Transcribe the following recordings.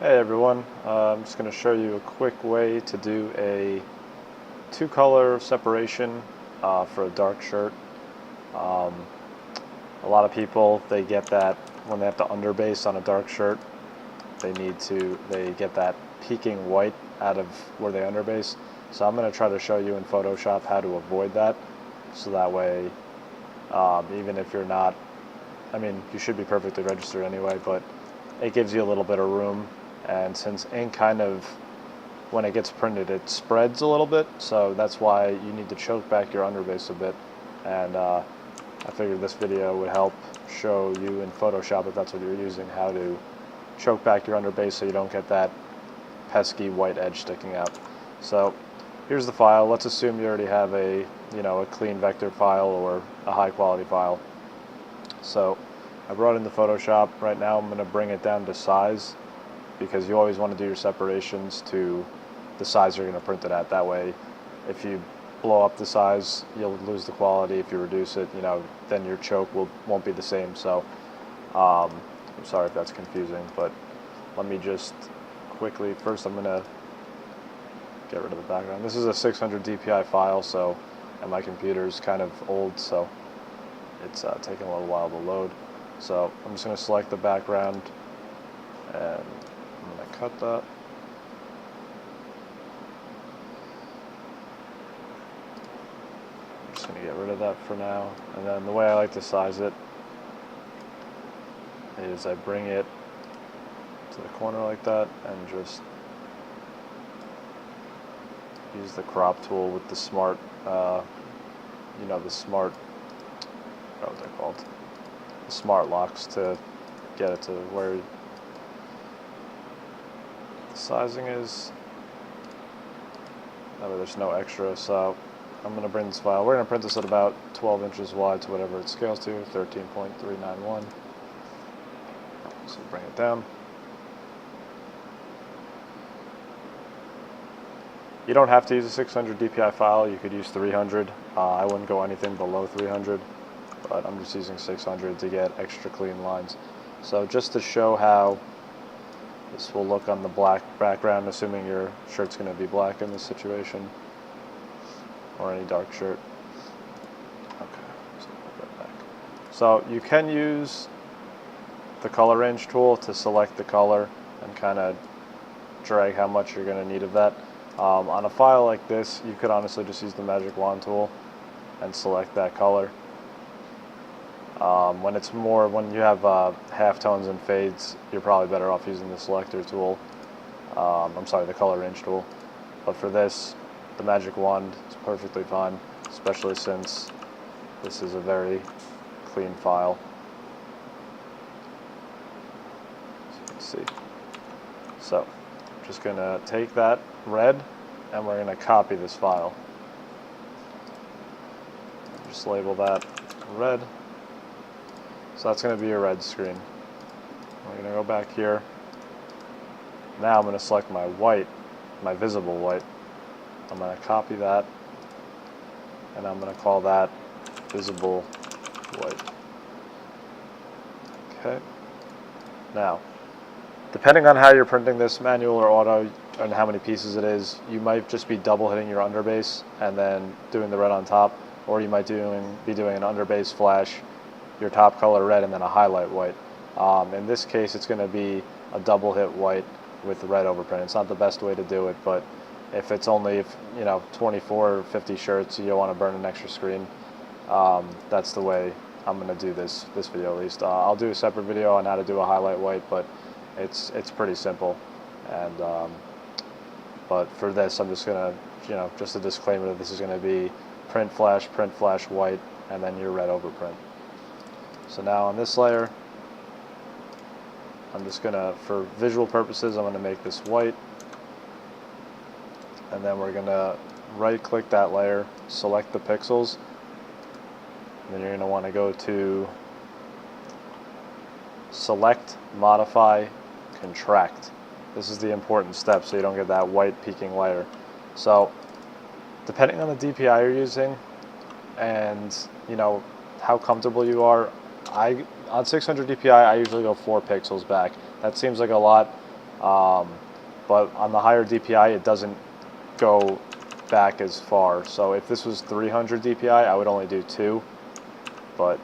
Hey everyone, I'm just going to show you a quick way to do a two-color separation for a dark shirt. Um, a lot of people, they get that when they have to underbase on a dark shirt, they get that peaking white out of where they underbase. So I'm going to try to show you in Photoshop how to avoid that, so that way even if you're not, I mean, you should be perfectly registered anyway, but it gives you a little bit of room. And since ink kind of, when it gets printed, it spreads a little bit, so that's why you need to choke back your underbase a bit. And I figured this video would help show you in Photoshop, if that's what you're using, how to choke back your underbase so you don't get that pesky white edge sticking out. So here's the file. Let's assume you already have a clean vector file or a high quality file. So I brought in the Photoshop. Right now I'm going to bring it down to size, because you always want to do your separations to the size you're going to print it at. That way, if you blow up the size, you'll lose the quality. If you reduce it, then your choke won't be the same. So I'm sorry if that's confusing, but let me just quickly, first I'm going to get rid of the background. This is a 600 DPI file, and my computer's kind of old, so it's taking a little while to load. So I'm just going to select the background, and I'm going to cut that. I'm just going to get rid of that for now. And then the way I like to size it is I bring it to the corner like that and just use the crop tool with the smart, the smart, what are they called? The smart locks, to get it to where the sizing is. That way there's no extra. So I'm going to bring this file. We're going to print this at about 12 inches wide to whatever it scales to, 13.391. So bring it down. You don't have to use a 600 DPI file. You could use 300. I wouldn't go anything below 300, but I'm just using 600 to get extra clean lines. So just to show how this will look on the black background, assuming your shirt's going to be black in this situation, or any dark shirt. Okay, so put that back. So you can use the color range tool to select the color and kind of drag how much you're going to need of that. On a file like this, you could honestly just use the magic wand tool and select that color. When you have halftones and fades, you're probably better off using the selector tool. The color range tool. But for this, the magic wand is perfectly fine, especially since this is a very clean file. As you can see. So, I'm just going to take that red and we're going to copy this file. Just label that red. So that's going to be your red screen. We're going to go back here. Now I'm going to select my white, my visible white. I'm going to copy that, and I'm going to call that visible white. Okay. Now, depending on how you're printing this, manual or auto, and how many pieces it is, you might just be double hitting your underbase and then doing the red on top, or you might be doing an underbase flash, your top color red, and then a highlight white. In this case, it's going to be a double hit white with red overprint. It's not the best way to do it, but if it's only 24 or 50 shirts, you don't want to burn an extra screen. That's the way I'm going to do this video at least. I'll do a separate video on how to do a highlight white, but it's pretty simple. And but for this, I'm just going to, just a disclaimer that this is going to be print flash white, and then your red overprint. So now on this layer, I'm just going to, for visual purposes, I'm going to make this white. And then we're going to right click that layer, select the pixels, and then you're going to want to go to select, modify, contract. This is the important step so you don't get that white peaking layer. So depending on the DPI you're using and how comfortable you are, on 600 DPI I usually go 4 pixels back. That seems like a lot, But on the higher DPI, it doesn't go back as far. So if this was 300 DPI, I would only do 2. But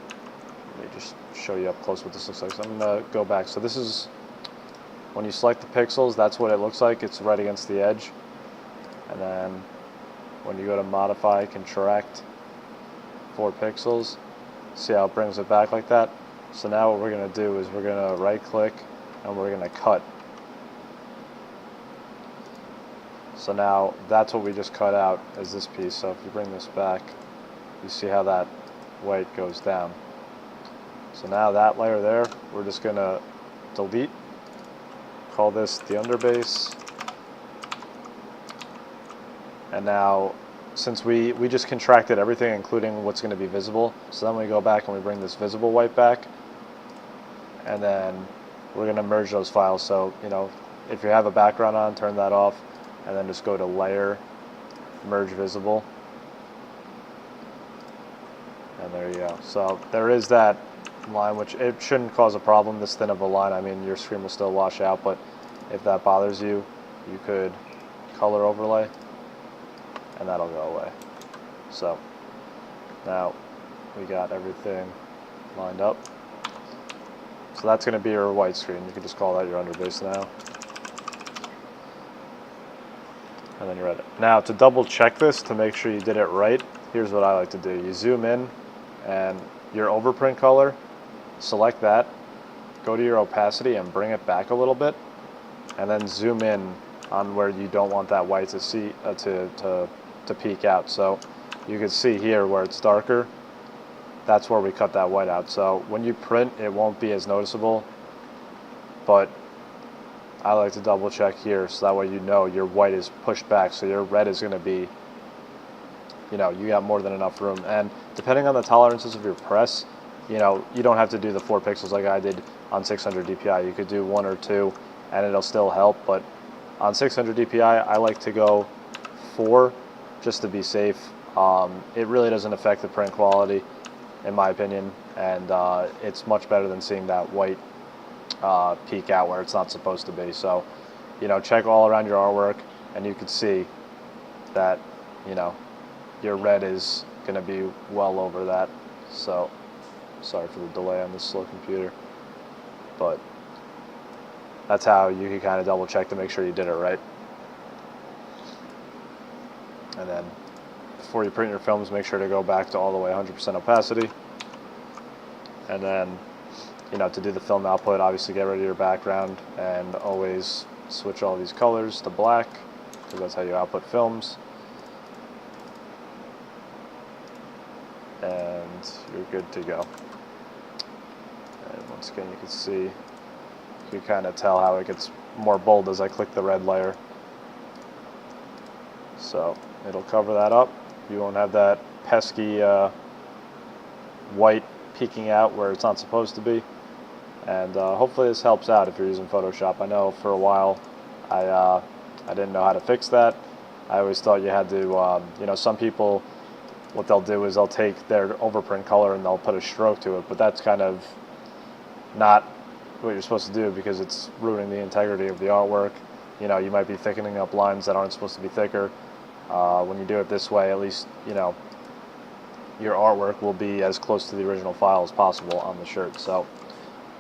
let me just show you up close what this looks like. So I'm going to go back. So this is, when you select the pixels, that's what it looks like. It's right against the edge. And then when you go to modify, contract 4 pixels, see how it brings it back like that? So now what we're going to do is we're going to right click and we're going to cut. So now that's what we just cut out, is this piece. So if you bring this back, you see how that white goes down. So now that layer there, we're just going to delete, call this the underbase. And now, since we just contracted everything, including what's going to be visible, so then we go back and we bring this visible white back, and then we're going to merge those files. So, you know, if you have a background on, turn that off, and then just go to Layer, Merge Visible, and there you go. So there is that line, which it shouldn't cause a problem, this thin of a line. I mean, your screen will still wash out, but if that bothers you, you could color overlay, and that'll go away. So now we got everything lined up. So that's going to be your white screen. You can just call that your underbase now. And then you're at it. Now to double check this, to make sure you did it right, here's what I like to do. You zoom in and your overprint color, select that, go to your opacity and bring it back a little bit, and then zoom in on where you don't want that white to see to peek out. So you can see here where it's darker, that's where we cut that white out. So when you print, it won't be as noticeable, but I like to double check here so that way you know your white is pushed back, so your red is going to be, you know, you got more than enough room. And depending on the tolerances of your press, you know, you don't have to do the 4 pixels like I did on 600 DPI. You could do 1 or 2 and it'll still help, but on 600 DPI I like to go 4 just to be safe. It really doesn't affect the print quality in my opinion, and it's much better than seeing that white peek out where it's not supposed to be. So, you know, check all around your artwork and you can see that, you know, your red is going to be well over that. So sorry for the delay on this slow computer, but that's how you can kind of double check to make sure you did it right. And then before you print your films, make sure to go back to all the way 100% opacity. And then, you know, to do the film output, obviously get rid of your background and always switch all these colors to black, because that's how you output films. And you're good to go. And once again, you can see, you can kind of tell how it gets more bold as I click the red layer. So it'll cover that up. You won't have that pesky white peeking out where it's not supposed to be. And hopefully this helps out if you're using Photoshop. I know for a while I didn't know how to fix that. I always thought you had to, you know, some people, what they'll do is they'll take their overprint color and they'll put a stroke to it, but that's kind of not what you're supposed to do because it's ruining the integrity of the artwork. You know, you might be thickening up lines that aren't supposed to be thicker. When you do it this way, at least, you know, your artwork will be as close to the original file as possible on the shirt. So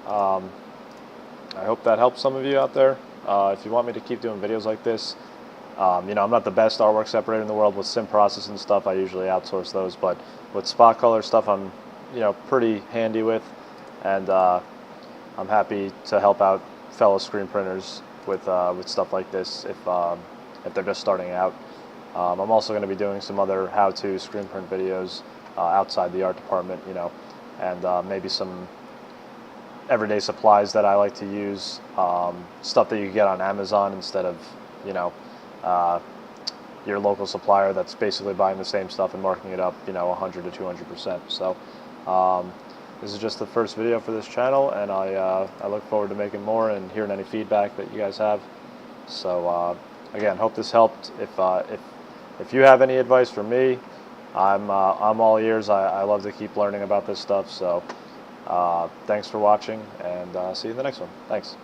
I hope that helps some of you out there. If you want me to keep doing videos like this, you know, I'm not the best artwork separator in the world with sim processing stuff. I usually outsource those, but with spot color stuff, I'm, you know, pretty handy with, and I'm happy to help out fellow screen printers with stuff like this if they're just starting out. I'm also going to be doing some other how-to screen print videos outside the art department, you know, and maybe some everyday supplies that I like to use, stuff that you can get on Amazon instead of, you know, your local supplier that's basically buying the same stuff and marking it up, you know, 100 to 200%. So this is just the first video for this channel, and I look forward to making more and hearing any feedback that you guys have. So again, hope this helped. If you have any advice for me, I'm all ears. I love to keep learning about this stuff. So thanks for watching, and see you in the next one. Thanks.